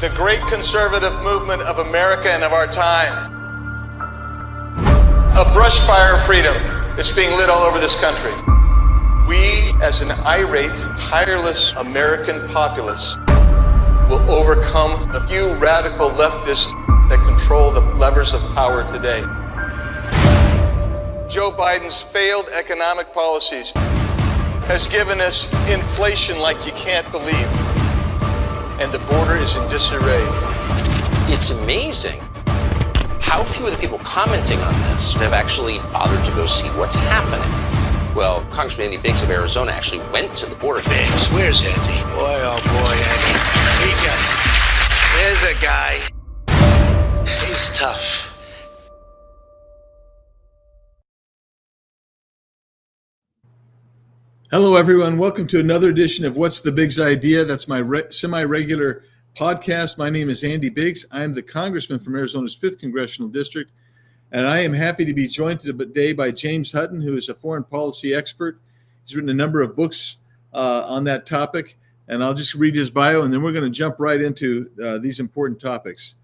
the great conservative movement of America and of our time. A brush fire of freedom is being lit all over this country. We, as an irate, tireless American populace, will overcome the few radical leftists that control the levers of power today. Joe Biden's failed economic policies has given us inflation like you can't believe, and the border is in disarray. It's amazing how few of the people commenting on this have actually bothered to go see what's happening. Well, Congressman Andy Biggs of Arizona actually went to the border. Biggs, where's Andy? Boy, oh boy, Andy. There's a guy. He's tough. Hello, everyone. Welcome to another edition of What's the Biggs Idea? That's my semi-regular podcast. My name is Andy Biggs. I am the congressman from Arizona's 5th Congressional District, and I am happy to be joined today by James Hutton, who is a foreign policy expert. He's written a number of books on that topic, and I'll just read his bio, and then we're going to jump right into these important topics.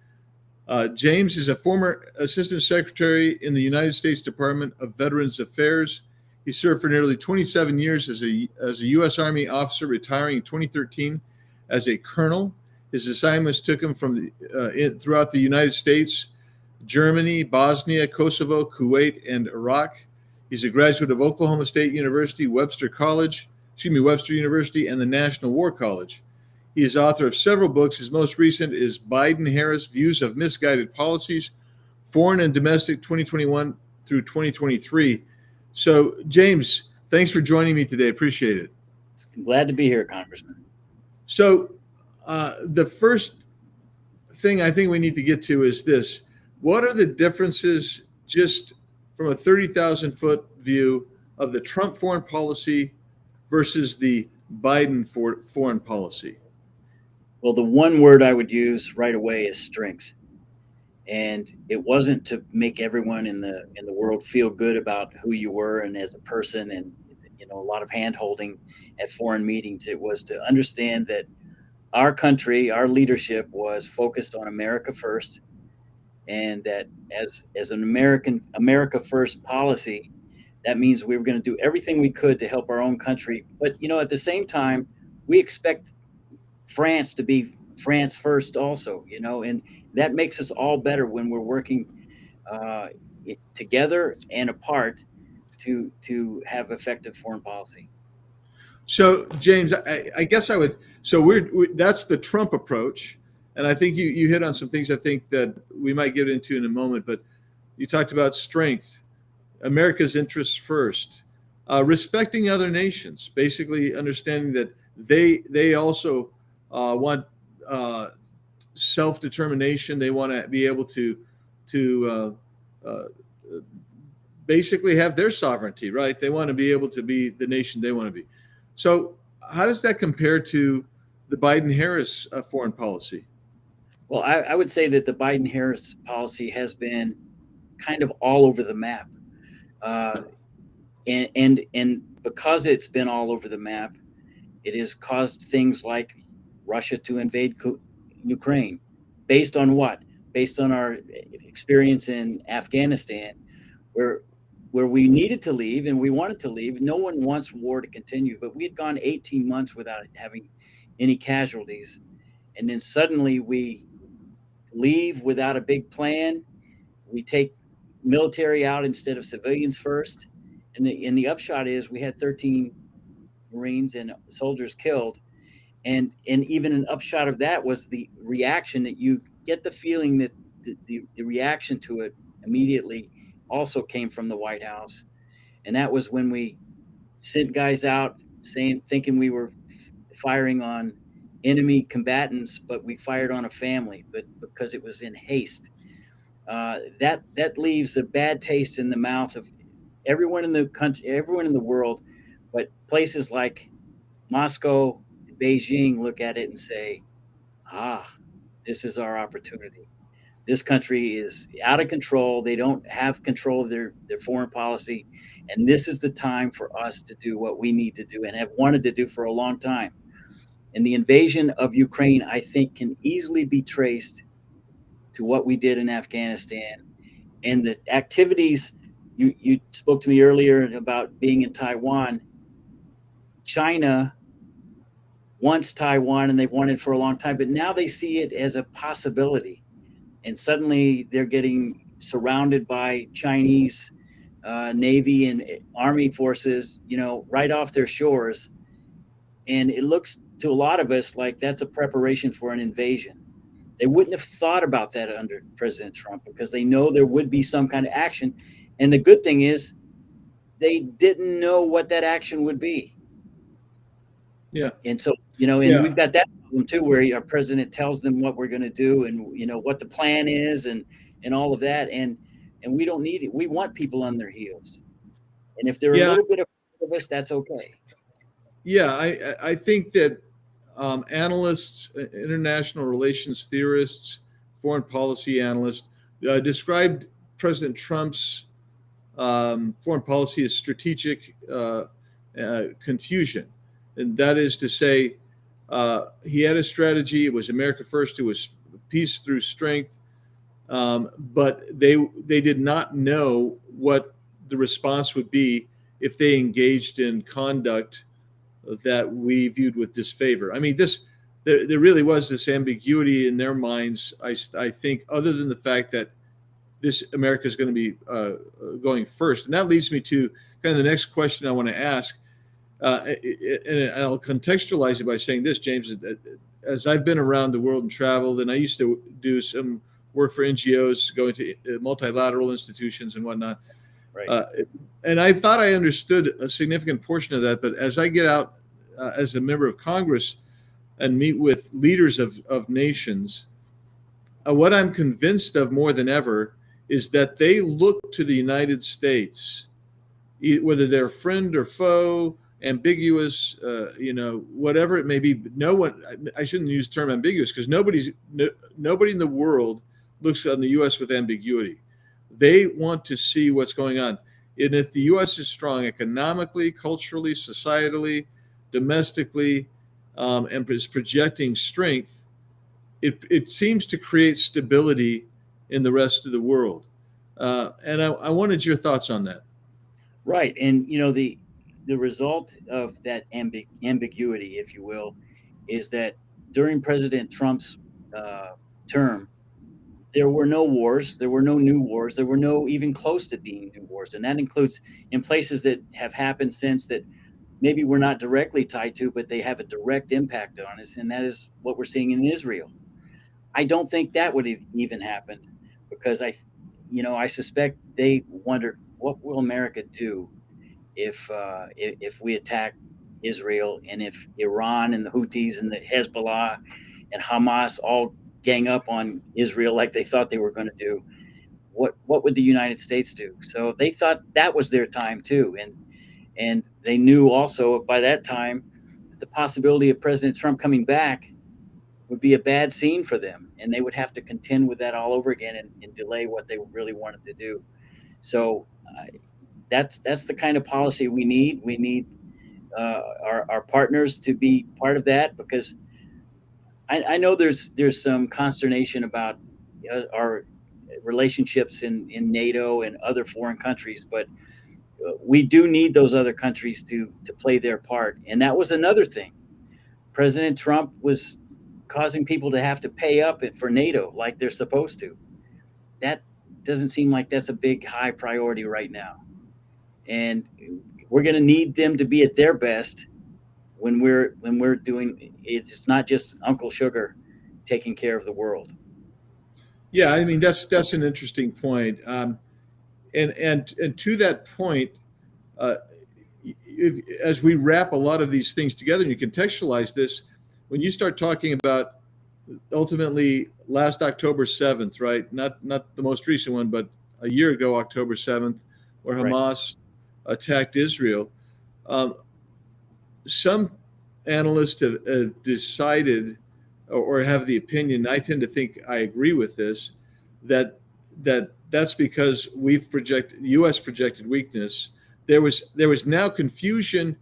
James is a former Assistant Secretary in the United States Department of Veterans Affairs. He served for nearly 27 years as a U.S. Army officer, retiring in 2013 as a colonel. His assignments took him from throughout the United States, Germany, Bosnia, Kosovo, Kuwait, and Iraq. He's a graduate of Oklahoma State University, Webster University, and the National War College. He is author of several books. His most recent is Biden-Harris: Views of Misguided Policies, Foreign and Domestic 2021 through 2023. So, James, thanks for joining me today. Appreciate it. I'm glad to be here, Congressman. So, the first thing I think we need to get to is this. What are the differences, just from a 30,000-foot view, of the Trump foreign policy versus the Biden foreign policy? Well, the one word I would use right away is strength. And it wasn't to make everyone in the world feel good about who you were and as a person, and a lot of hand holding at foreign meetings. It was to understand that our country, our leadership, was focused on America first, and that as an America first policy, that means we were going to do everything we could to help our own country. But at the same time, we expect France to be France first also, and that makes us all better when we're working together and apart to have effective foreign policy. So, James, I guess I would. So that's the Trump approach, and I think you hit on some things I think that we might get into in a moment. But you talked about strength, America's interests first, respecting other nations, basically understanding that they also want self-determination. They want to be able to basically have their sovereignty, right? They want to be able to be the nation they want to be. So how does that compare to the Biden-Harris foreign policy? Well, I would say that the Biden-Harris policy has been kind of all over the map. And because it's been all over the map, it has caused things like Russia to invade Ukraine. Based on what? Based on our experience in Afghanistan, where we needed to leave and we wanted to leave. No one wants war to continue, but we had gone 18 months without having any casualties. And then suddenly we leave without a big plan. We take military out instead of civilians first. And the upshot is we had 13 Marines and soldiers killed. And even an upshot of that was the reaction that you get the feeling that the reaction to it immediately also came from the White House. And that was when we sent guys out thinking we were firing on enemy combatants, but we fired on a family, but because it was in haste. That leaves a bad taste in the mouth of everyone in the country, everyone in the world, but places like Moscow, Beijing look at it and say, this is our opportunity. This country is out of control. They don't have control of their foreign policy. And this is the time for us to do what we need to do and have wanted to do for a long time. And the invasion of Ukraine, I think, can easily be traced to what we did in Afghanistan and the activities. You spoke to me earlier about being in Taiwan. China wants Taiwan and they've wanted it for a long time, but now they see it as a possibility. And suddenly they're getting surrounded by Chinese Navy and Army forces, right off their shores. And it looks to a lot of us like that's a preparation for an invasion. They wouldn't have thought about that under President Trump because they know there would be some kind of action. And the good thing is they didn't know what that action would be. Yeah. And so, we've got that problem too, where our president tells them what we're going to do and, what the plan is and all of that. And we don't need it. We want people on their heels. And if they're a little bit of us, that's okay. Yeah, I think that analysts, international relations theorists, foreign policy analysts described President Trump's foreign policy as strategic confusion. And that is to say, he had a strategy. It was America first. It was peace through strength. But they did not know what the response would be if they engaged in conduct that we viewed with disfavor. I mean, there really was this ambiguity in their minds. I think, other than the fact that this America is going to be going first, and that leads me to kind of the next question I want to ask. And I'll contextualize it by saying this, James. As I've been around the world and traveled, and I used to do some work for NGOs, going to multilateral institutions and whatnot. Right. And I thought I understood a significant portion of that. But as I get out as a member of Congress and meet with leaders of nations, what I'm convinced of more than ever is that they look to the United States, whether they're friend or foe, ambiguous, whatever it may be. No one, I shouldn't use the term ambiguous, because nobody in the world looks on the U.S. with ambiguity. They want to see what's going on. And if the U.S. is strong economically, culturally, societally, domestically, and is projecting strength, it seems to create stability in the rest of the world. And I wanted your thoughts on that. Right. And, the result of that ambiguity, if you will, is that during President Trump's term, there were no wars, there were no new wars, there were no even close to being new wars. And that includes in places that have happened since that maybe we're not directly tied to, but they have a direct impact on us. And that is what we're seeing in Israel. I don't think that would have even happened, because I suspect they wondered, what will America do if we attack Israel, and if Iran and the Houthis and the Hezbollah and Hamas all gang up on Israel like they thought they were going to do? What would the United States do? So they thought that was their time too, and they knew also by that time the possibility of President Trump coming back would be a bad scene for them, and they would have to contend with that all over again and delay what they really wanted to do. So that's the kind of policy we need. We need our partners to be part of that, because I know there's some consternation about our relationships in NATO and other foreign countries, but we do need those other countries to play their part. And that was another thing. President Trump was causing people to have to pay up for NATO like they're supposed to. That doesn't seem like that's a big high priority right now. And we're going to need them to be at their best when we're doing it. It's not just Uncle Sugar taking care of the world. Yeah, I mean, that's an interesting point. And to that point, as we wrap a lot of these things together, and you contextualize this, when you start talking about ultimately last October 7th, right? Not the most recent one, but a year ago, October 7th, where Hamas attacked Israel. Some analysts have decided or have the opinion, I tend to think I agree with this, that's because U.S. projected weakness. There was now confusion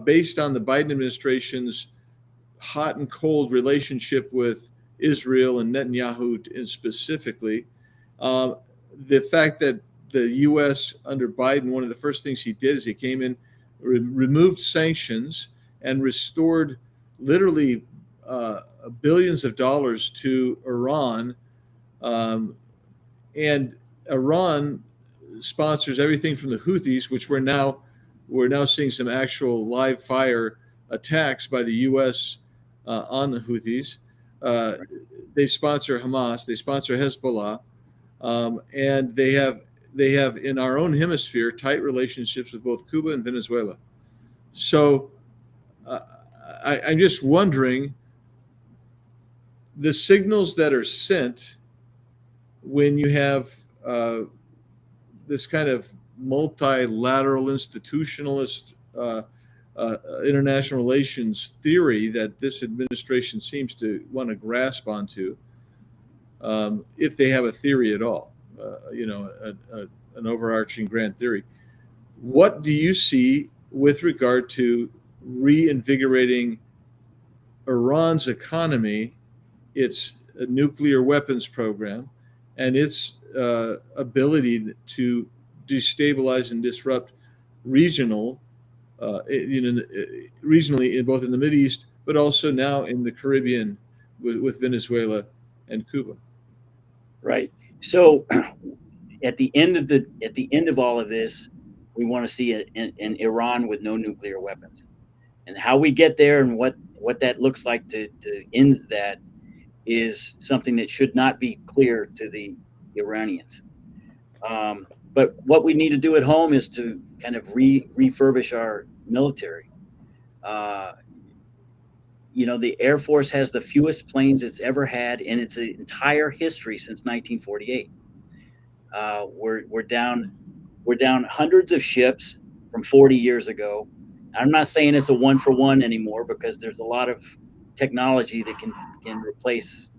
based on the Biden administration's hot and cold relationship with Israel and Netanyahu specifically. The fact that the U.S. under Biden, one of the first things he did is he came in, removed sanctions, and restored literally billions of dollars to Iran. And Iran sponsors everything from the Houthis, which we're now seeing some actual live fire attacks by the U.S. On the Houthis. They sponsor Hamas, they sponsor Hezbollah, and they have in our own hemisphere tight relationships with both Cuba and Venezuela. So I'm just wondering, the signals that are sent when you have this kind of multilateral institutionalist international relations theory that this administration seems to want to grasp onto, if they have a theory at all, an overarching grand theory. What do you see with regard to reinvigorating Iran's economy, its nuclear weapons program, and its ability to destabilize and disrupt regionally, both in the Mideast, but also now in the Caribbean with Venezuela and Cuba? Right. So, at the end of all of this, we want to see an Iran with no nuclear weapons, and how we get there and what that looks like to end that is something that should not be clear to the Iranians. But what we need to do at home is to kind of refurbish our military. The Air Force has the fewest planes it's ever had in its entire history since 1948. We're down hundreds of ships from 40 years ago. I'm not saying it's a 1-for-1 anymore, because there's a lot of technology that can replace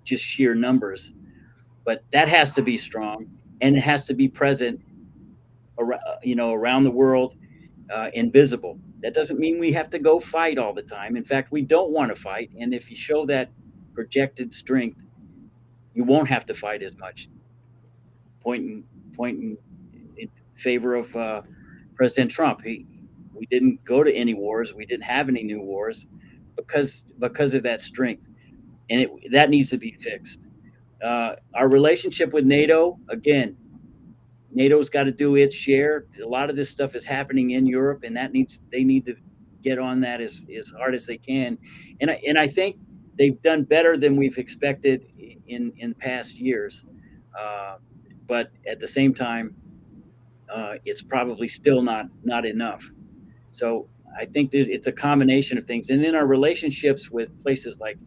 just sheer numbers, but that has to be strong, and it has to be present around the world, and visible. That doesn't mean we have to go fight all the time. In fact, we don't want to fight, and if you show that projected strength, you won't have to fight as much. Pointing in favor of President Trump. We didn't go to any wars. We didn't have any new wars because of that strength, and that needs to be fixed. Our relationship with NATO, again, NATO's got to do its share. A lot of this stuff is happening in Europe, and they need to get on that as hard as they can. And I think they've done better than we've expected in past years. But at the same time, it's probably still not enough. So I think that it's a combination of things. And in our relationships with places like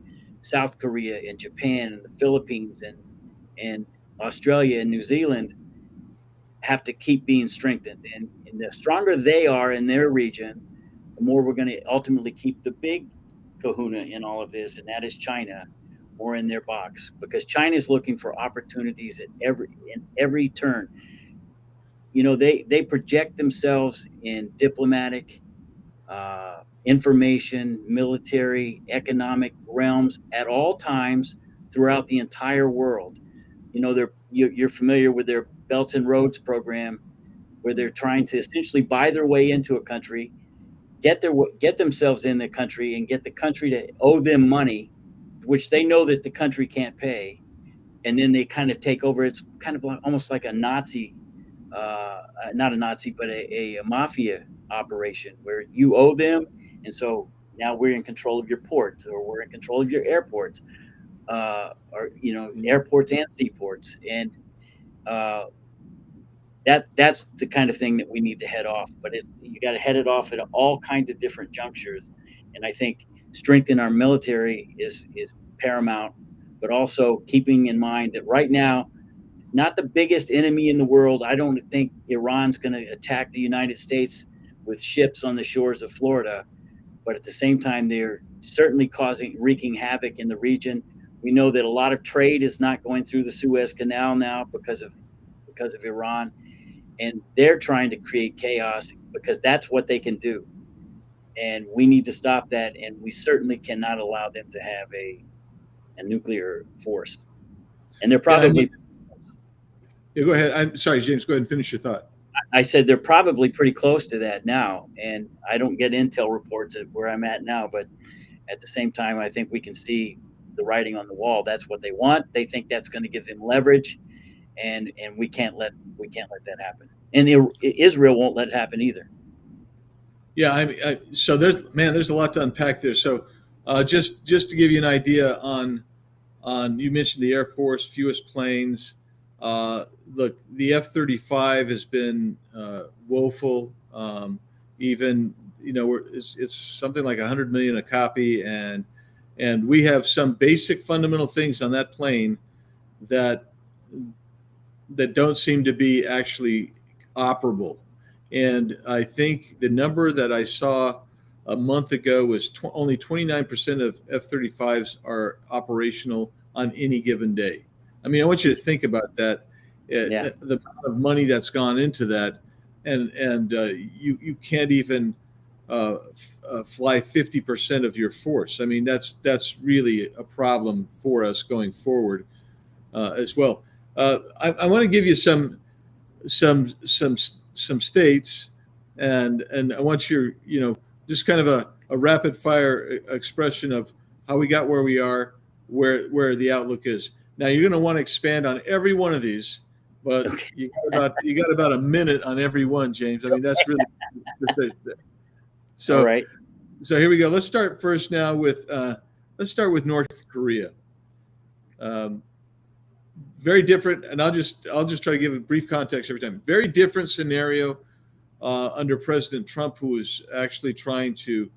South Korea and Japan and the Philippines and Australia and New Zealand have to keep being strengthened. And the stronger they are in their region, the more we're going to ultimately keep the big kahuna in all of this, and that is China, more in their box, because China is looking for opportunities in every turn. They project themselves in diplomatic, information, military, economic realms at all times throughout the entire world. You're familiar with their Belts and Roads program, where they're trying to essentially buy their way into a country, get themselves in the country, and get the country to owe them money, which they know that the country can't pay, and then they kind of take over. It's kind of almost like a Nazi, not a Nazi, but a mafia operation where you owe them, and so now we're in control of your ports, or we're in control of your airports, airports and seaports, and that's the kind of thing that we need to head off. But you got to head it off at all kinds of different junctures, and I think strengthening our military is paramount, but also keeping in mind that right now, not the biggest enemy in the world. I don't think Iran's going to attack the United States with ships on the shores of Florida, but at the same time, they're certainly wreaking havoc in the region. We know that a lot of trade is not going through the Suez Canal now because of Iran, and they're trying to create chaos because that's what they can do. and we need to stop that. And we certainly cannot allow them to have a nuclear force. And they're Yeah, I probably, mean, yeah, go ahead. I'm sorry, James. Go ahead and finish your thought. I said they're probably pretty close to that now. And I don't get intel reports at where I'm at now, but at the same time, I think we can see the writing on the wall. That's what they want. They think that's going to give them leverage, and we can't let that happen. And Israel won't let it happen either. Yeah, so there's a lot to unpack there. So just to give you an idea on you mentioned the Air Force, fewest planes. Look, the F-35 has been woeful. Even it's something like 100 million a copy, and we have some basic fundamental things on that plane that don't seem to be actually operable. And I think the number that I saw a month ago was only 29% of F-35s are operational on any given day. I mean, I want you to think about that, Yeah. the amount of money that's gone into that, and you can't even fly 50% of your force. I mean, that's really a problem for us going forward as well. I want to give you some states, and I want your just kind of a rapid fire expression of how we got where we are, where the outlook is. Now you're going to want to expand on every one of these, but Okay. you got about a minute on every one, James. I mean, that's really so. All right. So here we go. Let's start first now with North Korea. Very different, and I'll just try to give a brief context every time. Very different scenario under President Trump, who was actually trying to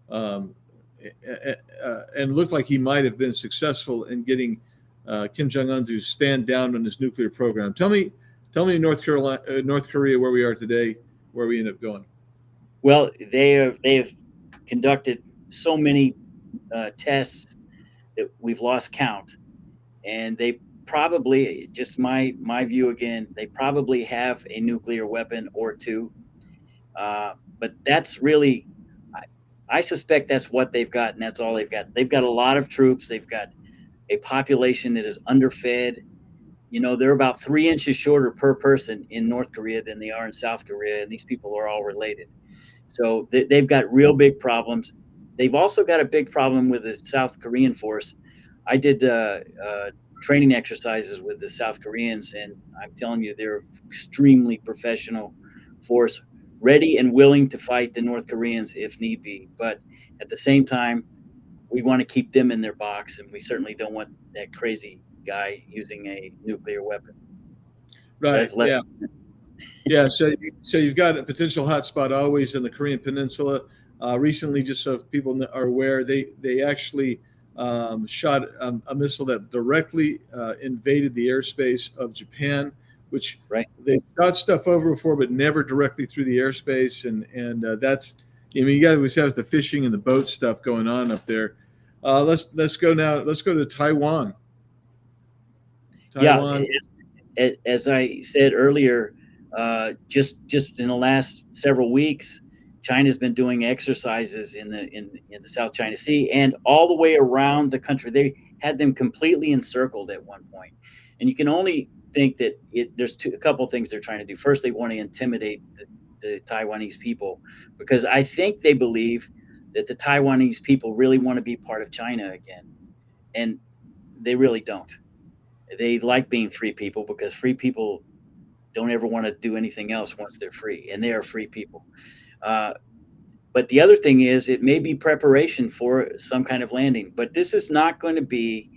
and looked like he might have been successful in getting Kim Jong-un to stand down on his nuclear program. Tell me, North Korea, where we are today, where we end up going. Well, they have conducted so many tests that we've lost count, and they probably, just my view again, they probably have a nuclear weapon or two, but that's really, I suspect that's what they've got, and that's all they've got. They've got a lot of troops. They've got a population that is underfed. They're about 3 inches shorter per person in North Korea than they are in South Korea, and these people are all related. So they've got real big problems. They've also got a big problem with the South Korean force. I did training exercises with the South Koreans, and I'm telling you, they're extremely professional force, ready and willing to fight the North Koreans if need be. But at the same time, we want to keep them in their box, and we certainly don't want that crazy guy using a nuclear weapon. Right. So yeah. Yeah. So you've got a potential hotspot always in the Korean Peninsula. Recently, just so people are aware, they actually shot a missile that directly invaded the airspace of Japan, which they shot stuff over before, but never directly through the airspace. And that's, you guys have the fishing and the boat stuff going on up there. Let's go now. Let's go to Taiwan. Yeah, as I said earlier, just in the last several weeks, China's been doing exercises in the South China Sea and all the way around the country. They had them completely encircled at one point, and you can only think that there's a couple of things they're trying to do. First, they want to intimidate the Taiwanese people, because I think they believe that the Taiwanese people really want to be part of China again, and they really don't. They like being free people, because free people don't ever want to do anything else once they're free, and they are free people. But the other thing is, it may be preparation for some kind of landing, but this is not going to be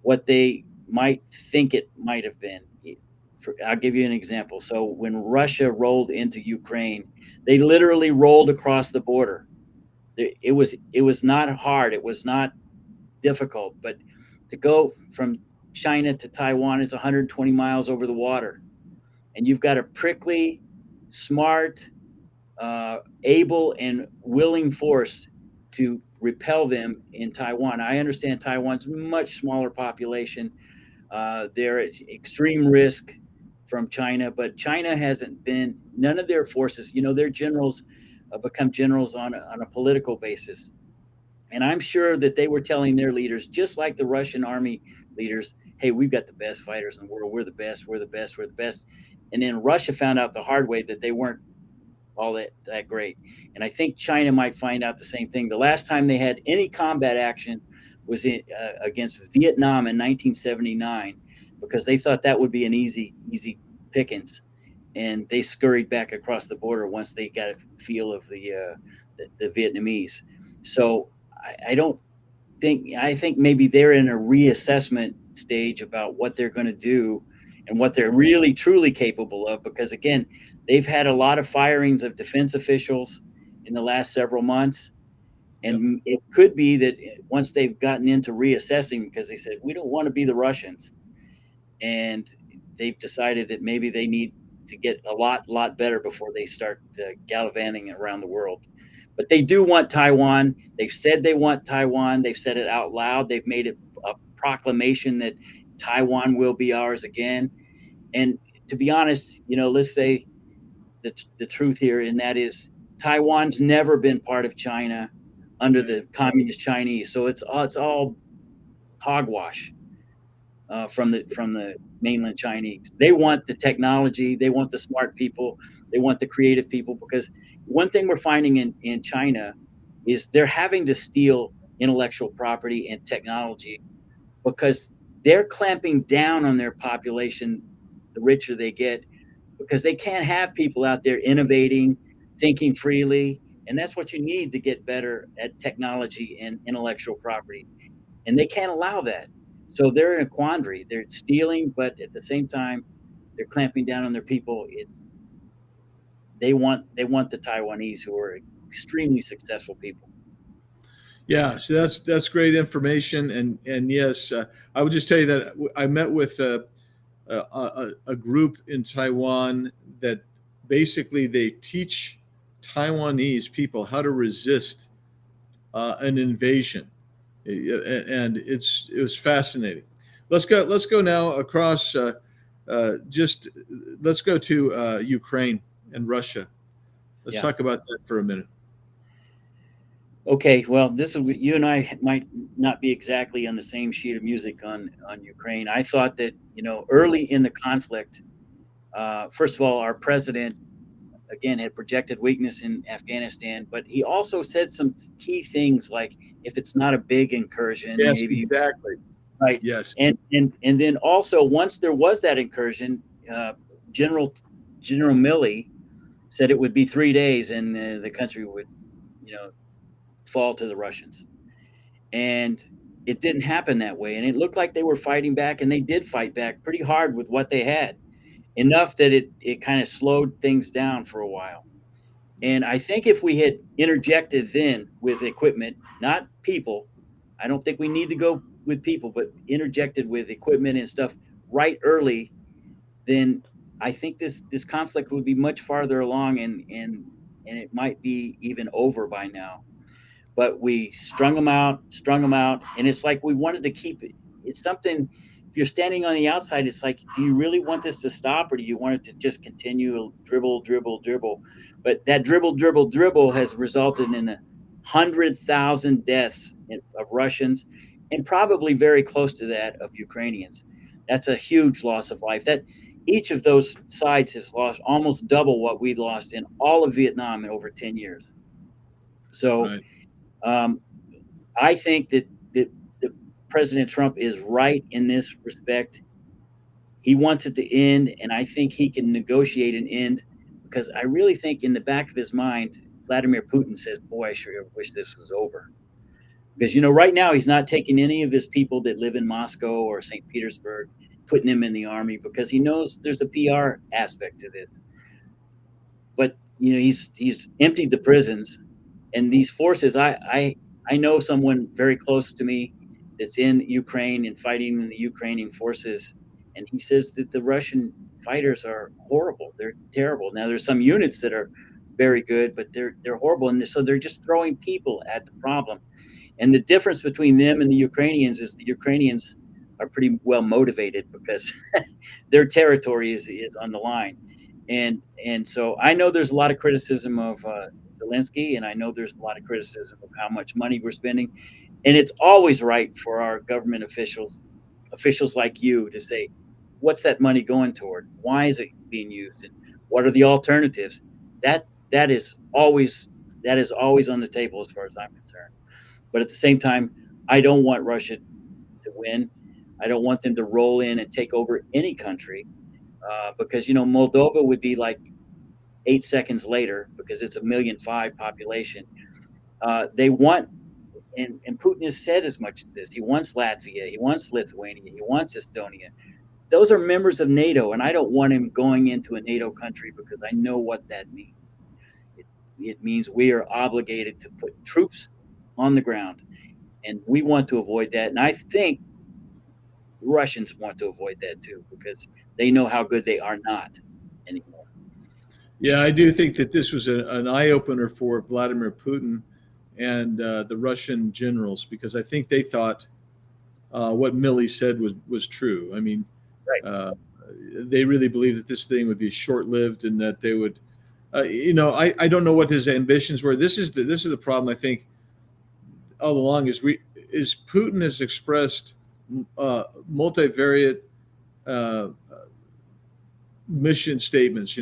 what they might think it might have been. I'll give you an example. So when Russia rolled into Ukraine, they literally rolled across the border. It was not hard. It was not difficult, but to go from China to Taiwan is 120 miles over the water, and you've got a prickly, smart, able and willing force to repel them in Taiwan. I understand Taiwan's much smaller population. They're at extreme risk from China, but China hasn't been, none of their forces, their generals become generals on a political basis. And I'm sure that they were telling their leaders, just like the Russian army leaders, hey, we've got the best fighters in the world. We're the best. We're the best. We're the best. And then Russia found out the hard way that they weren't all that great. And I think China might find out the same thing. The last time they had any combat action was against Vietnam in 1979, because they thought that would be an easy pickings, and they scurried back across the border once they got a feel of the Vietnamese. So I don't I think maybe they're in a reassessment stage about what they're going to do and what they're really truly capable of, because again, they've had a lot of firings of defense officials in the last several months. And it could be that once they've gotten into reassessing, because they said, we don't want to be the Russians, and they've decided that maybe they need to get a lot better before they start gallivanting around the world. But they do want Taiwan. They've said they want Taiwan. They've said it out loud. They've made it a proclamation that Taiwan will be ours again. And to be honest, let's say the truth here, and that is Taiwan's never been part of China under the communist Chinese. So it's all hogwash from the mainland Chinese. They want the technology. They want the smart people. They want the creative people, because one thing we're finding in China is they're having to steal intellectual property and technology, because they're clamping down on their population the richer they get, because they can't have people out there innovating, thinking freely. And that's what you need to get better at technology and intellectual property. And they can't allow that. So they're in a quandary. They're stealing, but at the same time, they're clamping down on their people. They want the Taiwanese, who are extremely successful people. Yeah, so that's great information. And yes, I would just tell you that I met with a group in Taiwan that basically they teach Taiwanese people how to resist an invasion, and it was fascinating. Let's go now across. Let's go to Ukraine and Russia. Let's talk about that for a minute. Okay, well, you and I might not be exactly on the same sheet of music on Ukraine. I thought that early in the conflict, first of all, our president again had projected weakness in Afghanistan, but he also said some key things like, if it's not a big incursion, yes, maybe exactly right. Yes, and then also, once there was that incursion, General Milley said it would be 3 days and the country would fall to the Russians. And it didn't happen that way. And it looked like they were fighting back, and they did fight back pretty hard with what they had, enough that it kind of slowed things down for a while. And I think if we had interjected then with equipment, not people, I don't think we need to go with people, but interjected with equipment and stuff right early, then I think this conflict would be much farther along, and it might be even over by now. But we strung them out, and it's like we wanted to keep it. It's something, if you're standing on the outside, it's like, do you really want this to stop, or do you want it to just continue dribble? But that dribble has resulted in 100,000 deaths of Russians, and probably very close to that of Ukrainians. That's a huge loss of life. That each of those sides has lost almost double what we lost in all of Vietnam in over 10 years. So. Right. I think that President Trump is right in this respect. He wants it to end, and I think he can negotiate an end, because I really think in the back of his mind, Vladimir Putin says, boy, I sure wish this was over. Because, right now he's not taking any of his people that live in Moscow or St. Petersburg, putting them in the army, because he knows there's a PR aspect to this. But, he's emptied the prisons. And these forces, I know someone very close to me that's in Ukraine and fighting in the Ukrainian forces, and he says that the Russian fighters are horrible. They're terrible. Now, there's some units that are very good, but they're horrible, and so they're just throwing people at the problem. And the difference between them and the Ukrainians is the Ukrainians are pretty well motivated, because their territory is on the line. And so I know there's a lot of criticism of Zelensky, and I know there's a lot of criticism of how much money we're spending, and it's always right for our government officials like you to say, what's that money going toward? Why is it being used? And what are the alternatives? That that is always that is always on the table as far as I'm concerned. But at the same time, I don't want Russia to win. I don't want them to roll in and take over any country because Moldova would be like 8 seconds later because it's 1.5 million population. They want and Putin has said as much as this. He wants Latvia, he wants Lithuania, he wants Estonia. Those are members of NATO, and I don't want him going into a NATO country because I know what that means. It means we are obligated to put troops on the ground, and we want to avoid that. And I think Russians want to avoid that too because they know how good they are not anymore. Yeah, I do think that this was an eye opener for Vladimir Putin and the Russian generals, because I think they thought what Milley said was true. I mean, Right. They really believed that this thing would be short lived and that they would, I don't know what his ambitions were. This is the problem, I think, all along is Putin has expressed multivariate mission statements,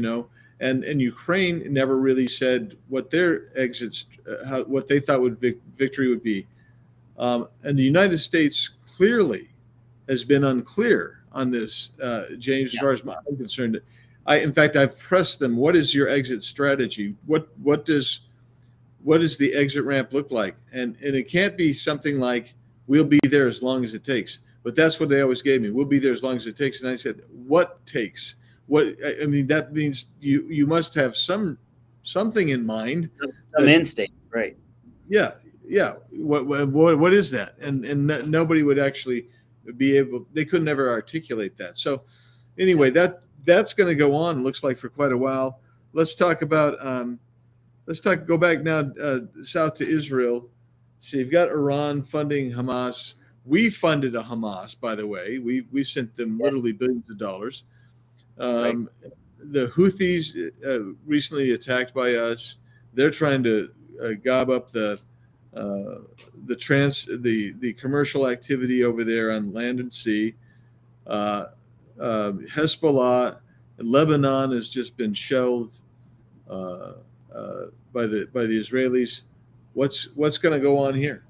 and Ukraine never really said what their exits, what they thought victory would be, and the United States clearly has been unclear on this, James. As far as I'm concerned, in fact, I've pressed them. What is your exit strategy? What does the exit ramp look like? And it can't be something like we'll be there as long as it takes. But that's what they always gave me. We'll be there as long as it takes. And I said, what takes? I mean, that means you must have something in mind. Some end state, right? Yeah. What is that? And nobody would actually be able. They could never articulate that. So anyway, that's going to go on. Looks like for quite a while. Let's talk about. Go back now south to Israel. So you've got Iran funding Hamas. We funded a Hamas, by the way. We sent them literally billions of dollars. Right. The Houthis recently attacked by us. They're trying to gob up the commercial activity over there on land and sea. Hezbollah in Lebanon has just been shelled by the Israelis. What's going to go on here?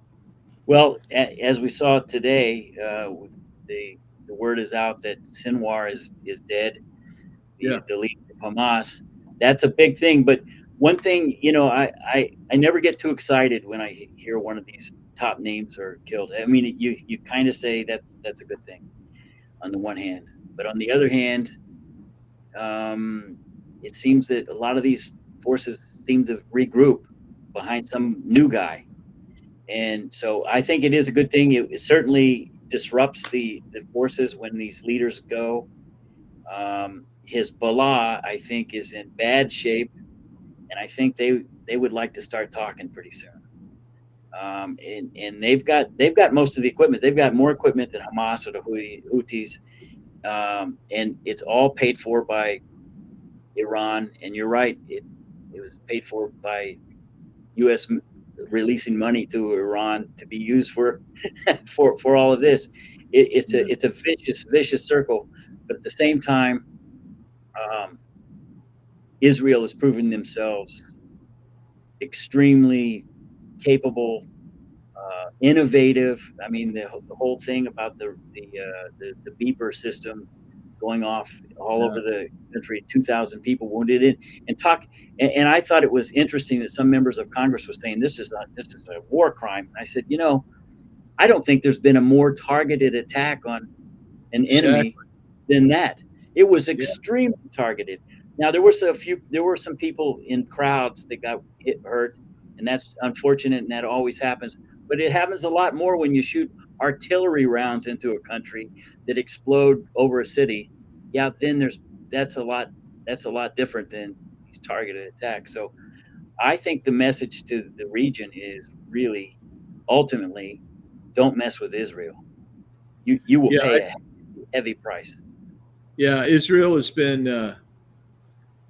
Well, as we saw today, the word is out that Sinwar is dead. The leader of Hamas. That's a big thing. But one thing, I never get too excited when I hear one of these top names are killed. I mean, you kind of say that's a good thing on the one hand, but on the other hand, it seems that a lot of these forces seem to regroup behind some new guy. And so I think it is a good thing. It certainly disrupts the forces when these leaders go. Hezbollah, I think, is in bad shape, and I think they would like to start talking pretty soon. And they've got most of the equipment. They've got more equipment than Hamas or the Houthis, and it's all paid for by Iran. And you're right, it was paid for by U.S. releasing money to Iran to be used for for all of this. It's a vicious circle, but at the same time, Israel has proven themselves extremely capable, innovative. I mean, the whole thing about the beeper system going off all over the country, 2,000 people wounded and I thought it was interesting that some members of Congress were saying this is a war crime. And I said, I don't think there's been a more targeted attack on an enemy than that. It was extremely targeted. Now there were some people in crowds that got hurt, and that's unfortunate, and that always happens. But it happens a lot more when you shoot artillery rounds into a country that explode over a city. Yeah, then that's a lot different than these targeted attacks. So I think the message to the region is really ultimately don't mess with Israel. You will pay a heavy price. Yeah, Israel has been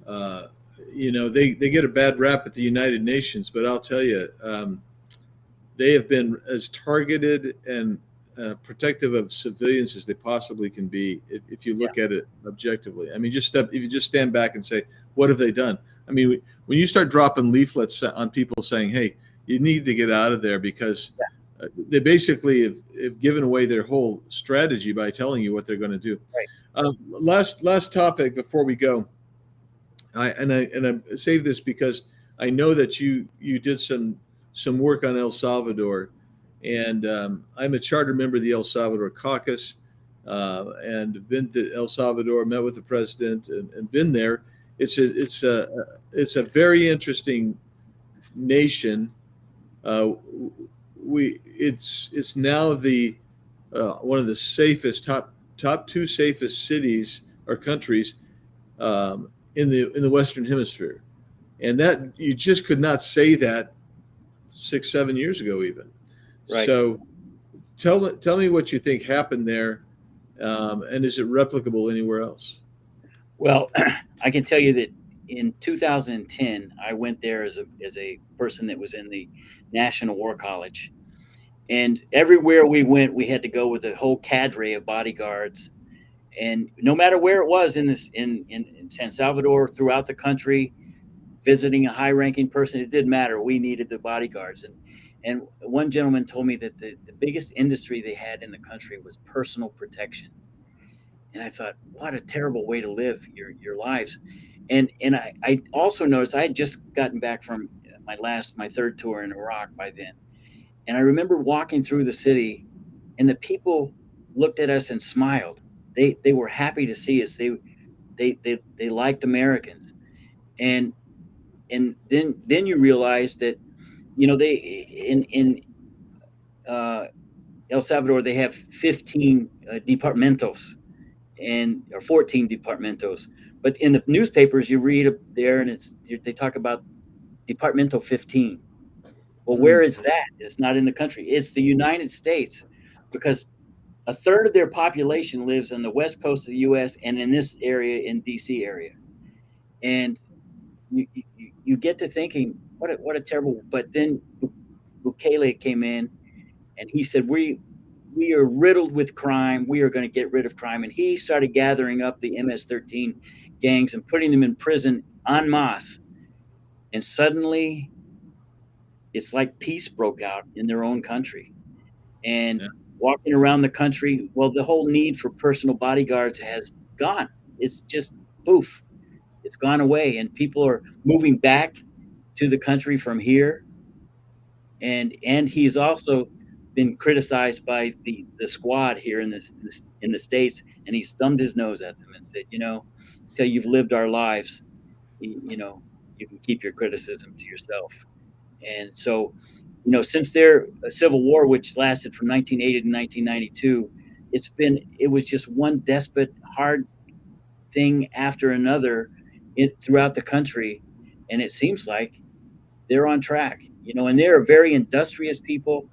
they get a bad rap at the United Nations, but I'll tell you, they have been as targeted and protective of civilians as they possibly can be. If you look at it objectively, I mean, if you just stand back and say, what have they done? I mean, when you start dropping leaflets on people saying, "Hey, you need to get out of there," because they basically have given away their whole strategy by telling you what they're going to do. Right. Last topic before we go. I save this because I know that you did some work on El Salvador, and I'm a charter member of the El Salvador caucus, and been to El Salvador, met with the president, and been there. It's a very interesting nation. It's now the one of the safest top two safest cities or countries in the Western Hemisphere, and that you just could not say that 6-7 years ago even. Right. So tell me what you think happened there, and is it replicable anywhere else? Well, I can tell you that in 2010, I went there as a person that was in the National War College, and everywhere we went, we had to go with a whole cadre of bodyguards. And no matter where it was in San Salvador, throughout the country, visiting a high-ranking person, it didn't matter. We needed the bodyguards. And one gentleman told me that the biggest industry they had in the country was personal protection. And I thought, what a terrible way to live your lives. And I also noticed I had just gotten back from my third tour in Iraq by then. And I remember walking through the city, and the people looked at us and smiled. They were happy to see us. They liked Americans. And then you realize that, they in El Salvador, they have 15 departamentos or 14 departamentos. But in the newspapers, you read up there, and they talk about Departamento 15. Well, where is that? It's not in the country. It's the United States, because a third of their population lives on the west coast of the U.S. and in this area, in D.C. area. And you get to thinking, what a terrible. But then Bukele came in, and he said, we are riddled with crime. We are going to get rid of crime. And he started gathering up the MS-13 gangs and putting them in prison en masse. And suddenly, it's like peace broke out in their own country. And walking around the country, well, the whole need for personal bodyguards has gone. It's just poof. It's gone away, and people are moving back to the country from here. And he's also been criticized by the squad here in the States, and he's thumbed his nose at them and said, until you've lived our lives, you can keep your criticism to yourself. And so, since their civil war, which lasted from 1980 to 1992, it was just one despot, hard thing after another throughout the country. And it seems like they're on track, and they're very industrious people.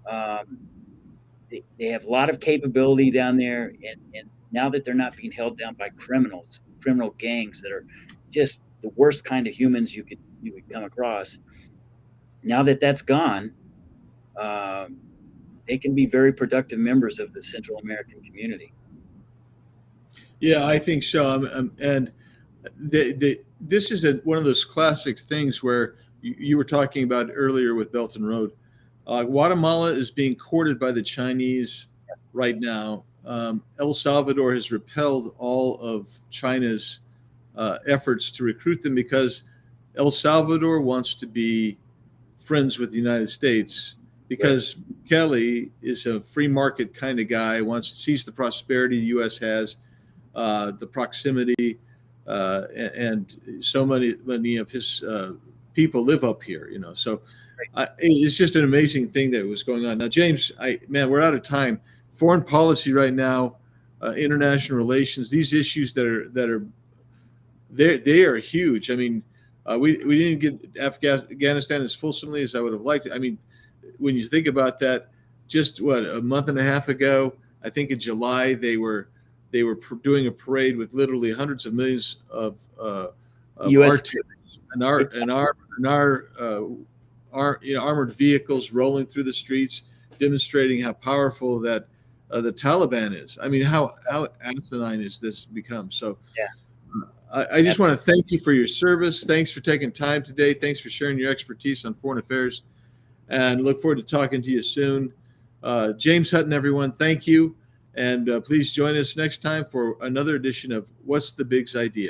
They have a lot of capability down there. And now that they're not being held down by criminal gangs that are just the worst kind of humans you could come across, now that that's gone, they can be very productive members of the Central American community. Yeah, I think so. And this is one of those classic things where you were talking about earlier with Belt and Road. Guatemala is being courted by the Chinese right now. El Salvador has repelled all of China's efforts to recruit them because El Salvador wants to be friends with the United States, because Kelly is a free market kind of guy, sees the prosperity the U.S. has, the proximity, and so many of his people live up here, So it's just an amazing thing that was going on. Now, James, we're out of time. Foreign policy right now, international relations, these issues that are huge. I mean, we didn't get Afghanistan as fulsomely as I would have liked. I mean, when you think about that, just a month and a half ago, I think in July, they were doing a parade with literally hundreds of millions of US tanks and our armored vehicles rolling through the streets, demonstrating how powerful that the Taliban is. I mean, how asinine is this become? So, yeah. I just want to thank you for your service. Thanks for taking time today. Thanks for sharing your expertise on foreign affairs, and look forward to talking to you soon. James Hutton, everyone, thank you. And please join us next time for another edition of What's the Big's Idea?